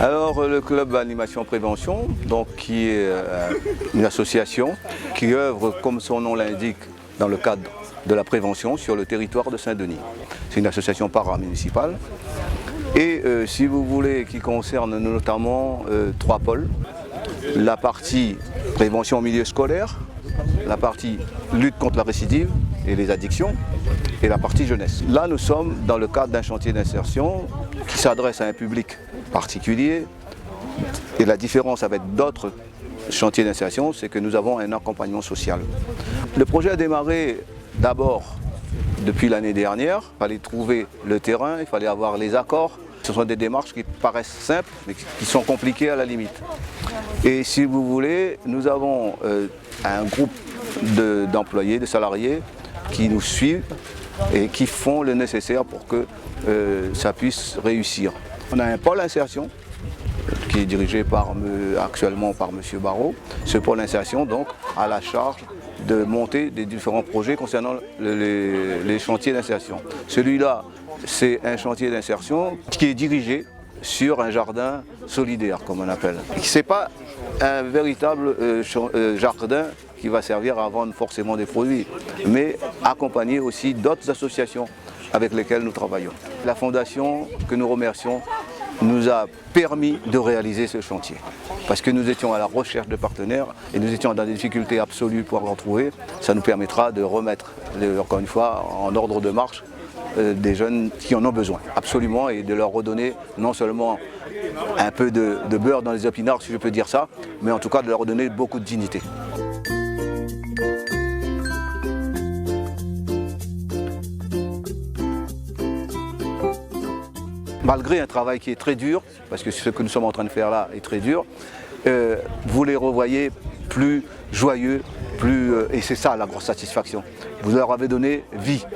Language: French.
Alors le club Animation Prévention, donc, qui est une association qui œuvre, comme son nom l'indique, dans le cadre de la prévention sur le territoire de Saint-Denis. C'est une association paramunicipale et si vous voulez, qui concerne notamment trois pôles. La partie prévention au milieu scolaire, la partie lutte contre la récidive et les addictions et la partie jeunesse. Là nous sommes dans le cadre d'un chantier d'insertion qui s'adresse à un public particulier et la différence avec d'autres chantiers d'insertion, c'est que nous avons un accompagnement social. Le projet a démarré d'abord depuis l'année dernière. Il fallait trouver le terrain, il fallait avoir les accords. Ce sont des démarches qui paraissent simples mais qui sont compliquées à la limite. Et si vous voulez, nous avons un groupe d'employés, de salariés qui nous suivent et qui font le nécessaire pour que ça puisse réussir. On a un pôle insertion qui est dirigé actuellement par M. Barrault. Ce pôle insertion donc a la charge de monter des différents projets concernant les chantiers d'insertion. Celui-là, c'est un chantier d'insertion qui est dirigé sur un jardin solidaire, comme on appelle. Ce n'est pas un véritable jardin qui va servir à vendre forcément des produits, mais accompagner aussi d'autres associations avec lesquelles nous travaillons. La fondation, que nous remercions, nous a permis de réaliser ce chantier. Parce que nous étions à la recherche de partenaires et nous étions dans des difficultés absolues pour en trouver. Ça nous permettra de remettre, encore une fois, en ordre de marche des jeunes qui en ont besoin, absolument, et de leur redonner non seulement un peu de beurre dans les épinards, si je peux dire ça, mais en tout cas de leur redonner beaucoup de dignité. Malgré un travail qui est très dur, parce que ce que nous sommes en train de faire là est très dur, vous les revoyez plus joyeux, et c'est ça la grosse satisfaction. Vous leur avez donné vie.